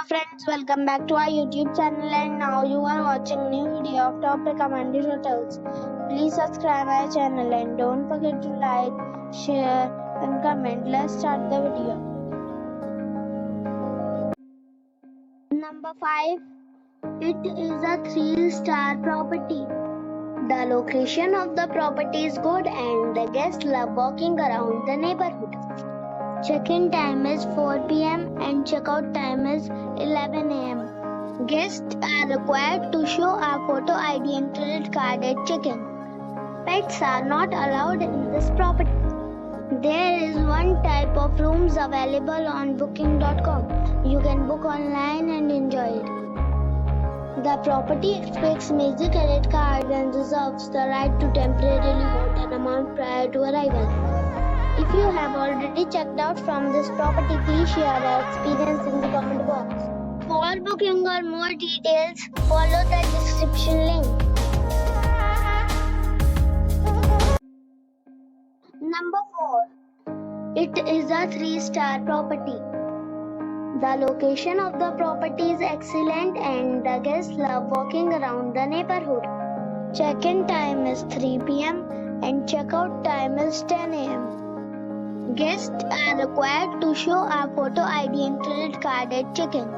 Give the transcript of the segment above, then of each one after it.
friends, welcome back to our YouTube channel, and now you are watching new video of top recommended hotels. Please subscribe our channel and don't forget to like, share and comment. Let's start the video. Number 5. It is a 3-star property. The location of the property is good and the guests love walking around the neighborhood. Check-in time is 4 p.m. and check-out time is 11 a.m. Guests are required to show a photo ID and credit card at check-in. Pets are not allowed in this property. There is one type of rooms available on booking.com. You can book online and enjoy it. The property expects major credit card and reserves the right to temporarily hold an amount prior to arrival. If you have already checked out from this property, please share your experience in the comment box. For booking or more details, follow the description link. Number 4. It is a 3-star property. The location of the property is excellent and the guests love walking around the neighborhood. Check-in time is 3 p.m. and check-out time is 10 a.m. Guests are required to show a photo ID and credit card at check-in.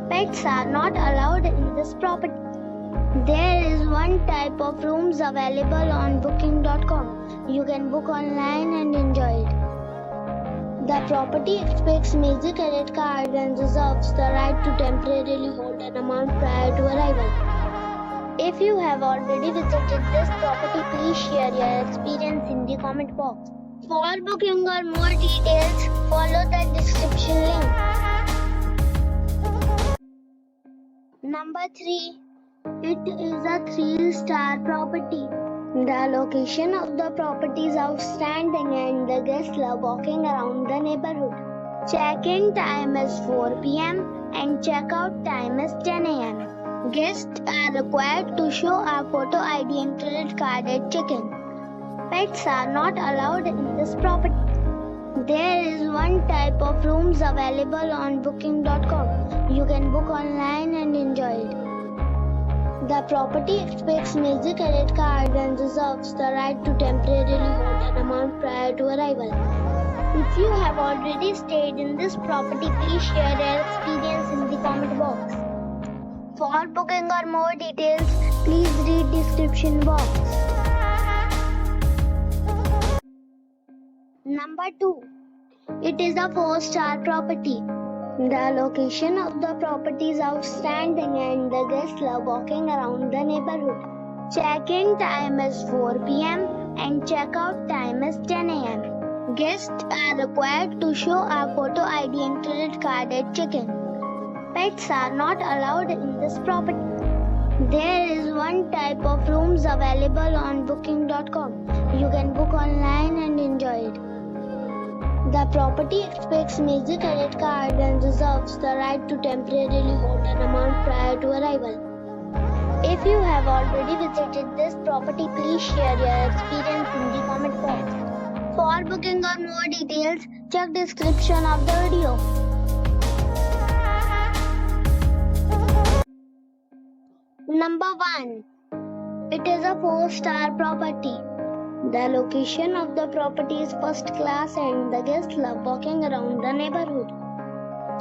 Pets are not allowed in this property. There is one type of rooms available on booking.com. You can book online and enjoy it. The property expects major credit card and reserves the right to temporarily hold an amount prior to arrival. If you have already visited this property, please share your experience in the comment box. For booking or more details, follow the description link. Number 3. It is a 3-star property. The location of the property is outstanding and the guests love walking around the neighborhood. Check-in time is 4 p.m. and check-out time is 10 a.m. Guests are required to show a photo ID and credit card at check-in. Pets are not allowed in this property. There is one type of rooms available on booking.com. You can book online and enjoy it. The property expects major credit card and reserves the right to temporarily hold an amount prior to arrival. If you have already stayed in this property, please share your experience in the comment box. For booking or more details, please read description box. Number 2. It is a 4-star property. The location of the property is outstanding and the guests love walking around the neighborhood. Check-in time is 4 p.m. and check-out time is 10 a.m. Guests are required to show a photo ID and credit card at check-in. Pets are not allowed in this property. There is one type of rooms available on booking.com. You can book online and enjoy it. The property expects major credit card and reserves the right to temporarily hold an amount prior to arrival. If you have already visited this property, please share your experience in the comment box. For booking or more details, check description of the video. Number 1. It is a 4-star property. The location of the property is first class and the guests love walking around the neighborhood.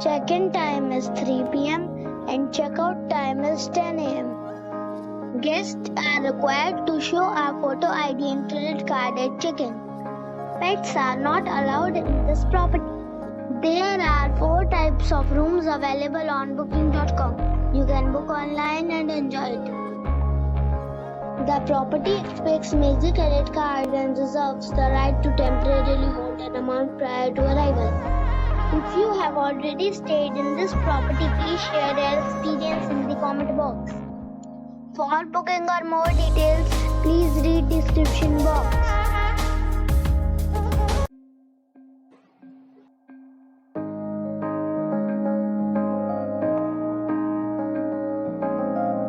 Check-in time is 3 p.m. and check-out time is 10 a.m. Guests are required to show a photo ID and credit card at check-in. Pets are not allowed in this property. There are 4 types of rooms available on booking.com. You can book online and enjoy it. The property expects major credit card and reserves the right to temporarily hold an amount prior to arrival. If you have already stayed in this property, please share your experience in the comment box. For booking or more details, please read description box.